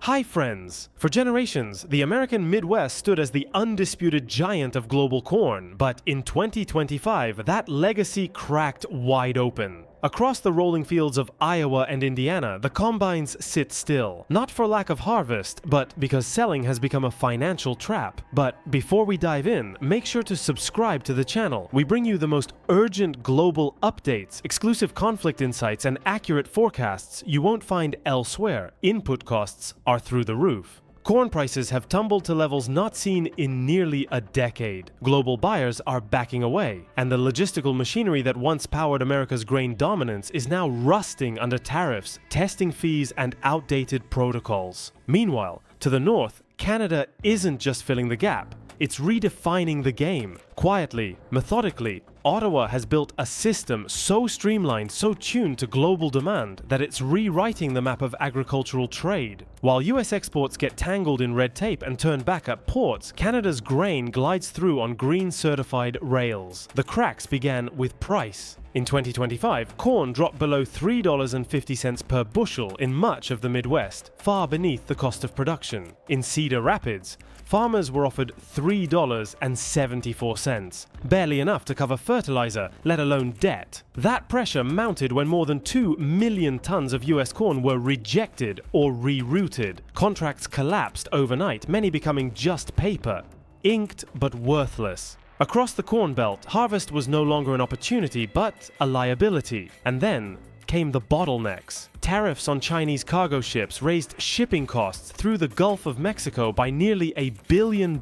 Hi friends! For generations, the American Midwest stood as the undisputed giant of global corn, but in 2025, that legacy cracked wide open. Across the rolling fields of Iowa and Indiana, the combines sit still, not for lack of harvest, but because selling has become a financial trap. But before we dive in, make sure to subscribe to the channel. We bring you the most urgent global updates, exclusive conflict insights, and accurate forecasts you won't find elsewhere. Input costs are through the roof. Corn prices have tumbled to levels not seen in nearly a decade. Global buyers are backing away, and the logistical machinery that once powered America's grain dominance is now rusting under tariffs, testing fees, and outdated protocols. Meanwhile, to the north, Canada isn't just filling the gap. It's redefining the game. Quietly, methodically, Ottawa has built a system so streamlined, so tuned to global demand, that it's rewriting the map of agricultural trade. While US exports get tangled in red tape and turned back at ports, Canada's grain glides through on green-certified rails. The cracks began with price. In 2025, corn dropped below $3.50 per bushel in much of the Midwest, far beneath the cost of production. In Cedar Rapids, farmers were offered $3.74, barely enough to cover fertilizer, let alone debt. That pressure mounted when more than 2 million tons of US corn were rejected or rerouted. Contracts collapsed overnight, many becoming just paper, inked but worthless. Across the Corn Belt, harvest was no longer an opportunity, but a liability. And then came the bottlenecks. Tariffs on Chinese cargo ships raised shipping costs through the Gulf of Mexico by nearly $1 billion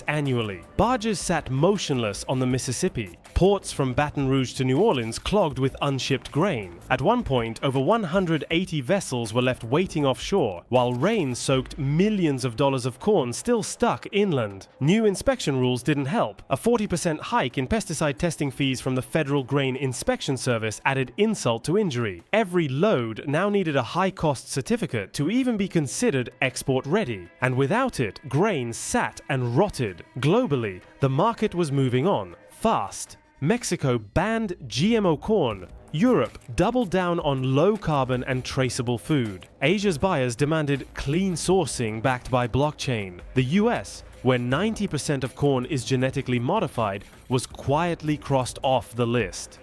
annually. Barges sat motionless on the Mississippi. Ports from Baton Rouge to New Orleans clogged with unshipped grain. At one point, over 180 vessels were left waiting offshore, while rain soaked millions of dollars of corn still stuck inland. New inspection rules didn't help. A 40% hike in pesticide testing fees from the Federal Grain Inspection Service added insult to injury. Every load now needed a high-cost certificate to even be considered export-ready. And without it, grain sat and rotted. Globally, the market was moving on, fast. Mexico banned GMO corn. Europe doubled down on low-carbon and traceable food. Asia's buyers demanded clean sourcing backed by blockchain. The US, where 90% of corn is genetically modified, was quietly crossed off the list.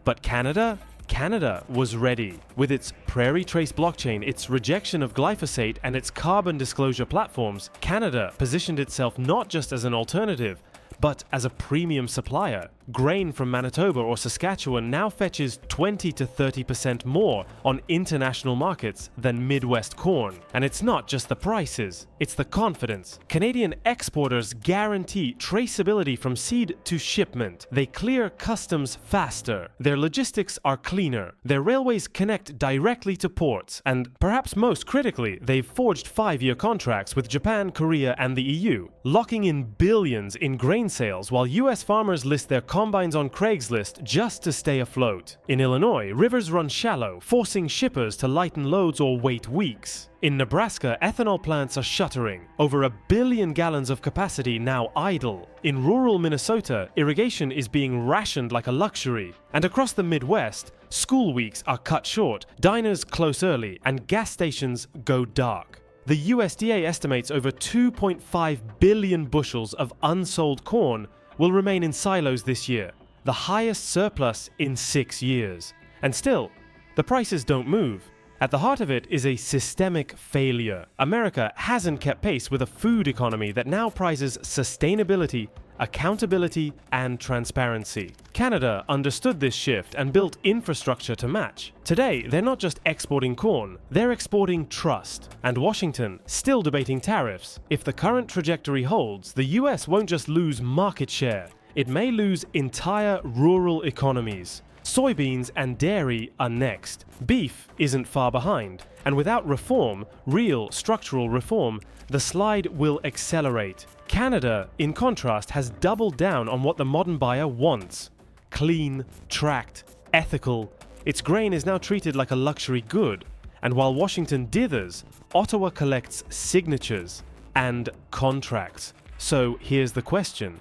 But Canada? Canada was ready. With its Prairie Trace blockchain, its rejection of glyphosate, and its carbon disclosure platforms, Canada positioned itself not just as an alternative, but as a premium supplier. Grain from Manitoba or Saskatchewan now fetches 20 to 30% more on international markets than Midwest corn. And it's not just the prices, it's the confidence. Canadian exporters guarantee traceability from seed to shipment. They clear customs faster. Their logistics are cleaner. Their railways connect directly to ports. And perhaps most critically, they've forged 5-year contracts with Japan, Korea, and the EU, locking in billions in grain sales while US farmers list their combines on Craigslist just to stay afloat. In Illinois, rivers run shallow, forcing shippers to lighten loads or wait weeks. In Nebraska, ethanol plants are shuttering. Over 1 billion gallons of capacity now idle. In rural Minnesota, irrigation is being rationed like a luxury. And across the Midwest, school weeks are cut short, diners close early, and gas stations go dark. The USDA estimates over 2.5 billion bushels of unsold corn will remain in silos this year, the highest surplus in 6 years. And still, the prices don't move. At the heart of it is a systemic failure. America hasn't kept pace with a food economy that now prizes sustainability, accountability, and transparency. Canada understood this shift and built infrastructure to match. Today, they're not just exporting corn, they're exporting trust. And Washington, still debating tariffs. If the current trajectory holds, the US won't just lose market share, it may lose entire rural economies. Soybeans and dairy are next. Beef isn't far behind. And without reform, real structural reform, the slide will accelerate. Canada, in contrast, has doubled down on what the modern buyer wants. Clean, tracked, ethical. Its grain is now treated like a luxury good. And while Washington dithers, Ottawa collects signatures and contracts. So here's the question.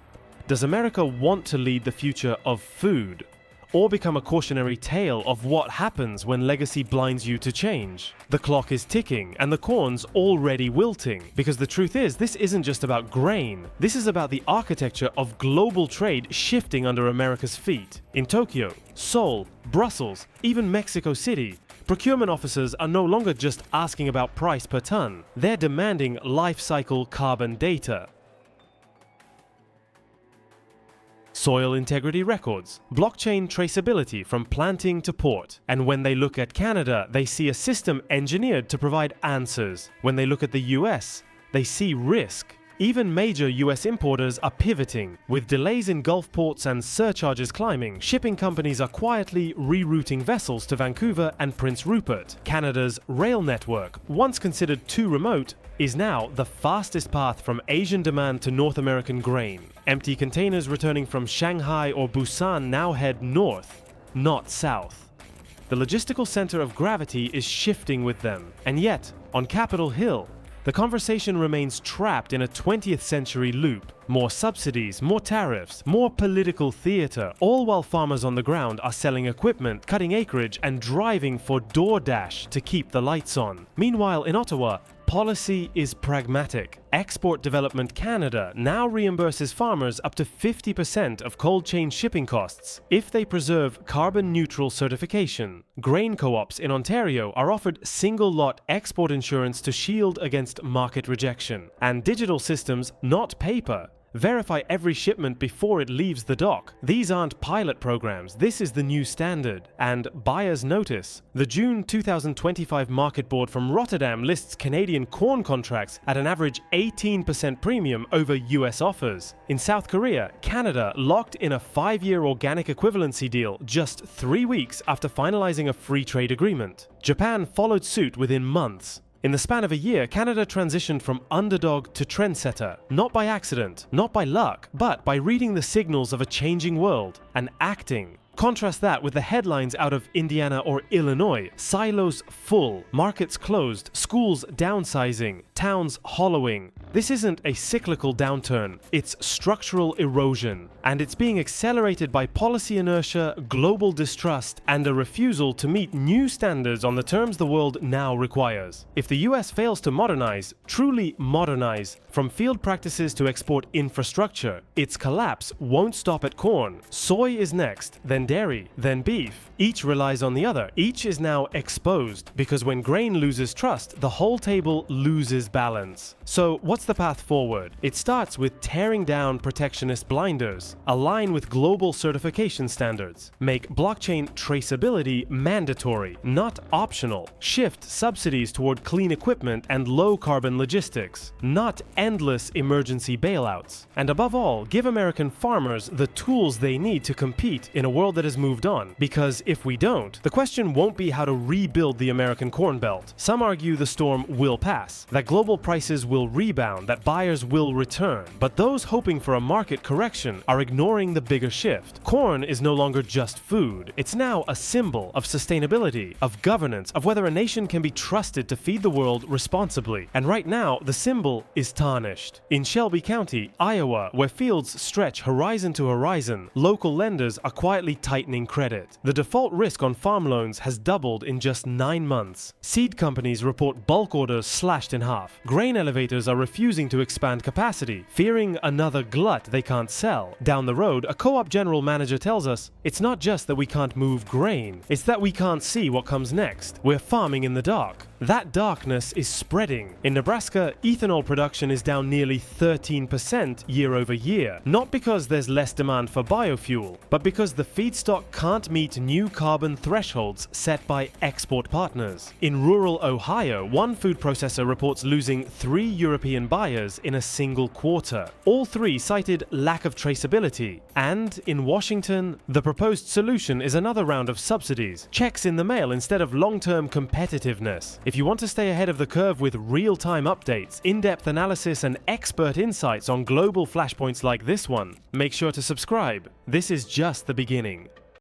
Does America want to lead the future of food? or become a cautionary tale of what happens when legacy blinds you to change. The clock is ticking and the corn's already wilting, because the truth is, this isn't just about grain. This is about the architecture of global trade shifting under America's feet. In Tokyo, Seoul, Brussels, even Mexico City, procurement officers are no longer just asking about price per ton. They're demanding life cycle carbon data. Soil integrity records, blockchain traceability from planting to port. And when they look at Canada, they see a system engineered to provide answers. When they look at the US, they see risk. Even major US importers are pivoting. With delays in Gulf ports and surcharges climbing, shipping companies are quietly rerouting vessels to Vancouver and Prince Rupert. Canada's rail network, once considered too remote, is now the fastest path from Asian demand to North American grain. Empty containers returning from Shanghai or Busan now head north, not south. The logistical center of gravity is shifting with them. And yet, on Capitol Hill, the conversation remains trapped in a 20th century loop. More subsidies, more tariffs, more political theater, all while farmers on the ground are selling equipment, cutting acreage, and driving for DoorDash to keep the lights on. Meanwhile, in Ottawa, policy is pragmatic. Export Development Canada now reimburses farmers up to 50% of cold chain shipping costs if they preserve carbon neutral certification. Grain co-ops in Ontario are offered single lot export insurance to shield against market rejection. And digital systems, not paper, verify every shipment before it leaves the dock. These aren't pilot programs, this is the new standard. And buyers notice. The June 2025 market board from Rotterdam lists Canadian corn contracts at an average 18% premium over US offers. In South Korea, Canada locked in a 5-year organic equivalency deal just 3 weeks after finalizing a free trade agreement. Japan followed suit within months. In the span of a year, Canada transitioned from underdog to trendsetter, not by accident, not by luck, but by reading the signals of a changing world and acting. Contrast that with the headlines out of Indiana or Illinois: silos full, markets closed, schools downsizing, towns hollowing. This isn't a cyclical downturn, it's structural erosion. And it's being accelerated by policy inertia, global distrust, and a refusal to meet new standards on the terms the world now requires. If the US fails to modernize, truly modernize, from field practices to export infrastructure, its collapse won't stop at corn. Soy is next, then dairy, then beef. Each relies on the other. Each is now exposed, because when grain loses trust, the whole table loses balance. So what's the path forward? It starts with tearing down protectionist blinders, align with global certification standards, make blockchain traceability mandatory, not optional, shift subsidies toward clean equipment and low-carbon logistics, not endless emergency bailouts, and above all, give American farmers the tools they need to compete in a world that has moved on. Because if we don't, the question won't be how to rebuild the American Corn Belt. Some argue the storm will pass, that global prices will rebound, that buyers will return. But those hoping for a market correction are ignoring the bigger shift. Corn is no longer just food. It's now a symbol of sustainability, of governance, of whether a nation can be trusted to feed the world responsibly. And right now, the symbol is tarnished. In Shelby County, Iowa, where fields stretch horizon to horizon, local lenders are quietly tightening credit. The default risk on farm loans has doubled in just 9 months. Seed companies report bulk orders slashed in half. Grain elevators are refusing to expand capacity, fearing another glut they can't sell. Down the road, a co-op general manager tells us, it's not just that we can't move grain, it's that we can't see what comes next. We're farming in the dark. That darkness is spreading. In Nebraska, ethanol production is down nearly 13% year over year, not because there's less demand for biofuel, but because the feedstock can't meet new carbon thresholds set by export partners. In rural Ohio, one food processor reports losing 3 European buyers in a single quarter. All 3 cited lack of traceability. And in Washington, the proposed solution is another round of subsidies, checks in the mail instead of long-term competitiveness. If you want to stay ahead of the curve with real-time updates, in-depth analysis, and expert insights on global flashpoints like this one, make sure to subscribe. This is just the beginning.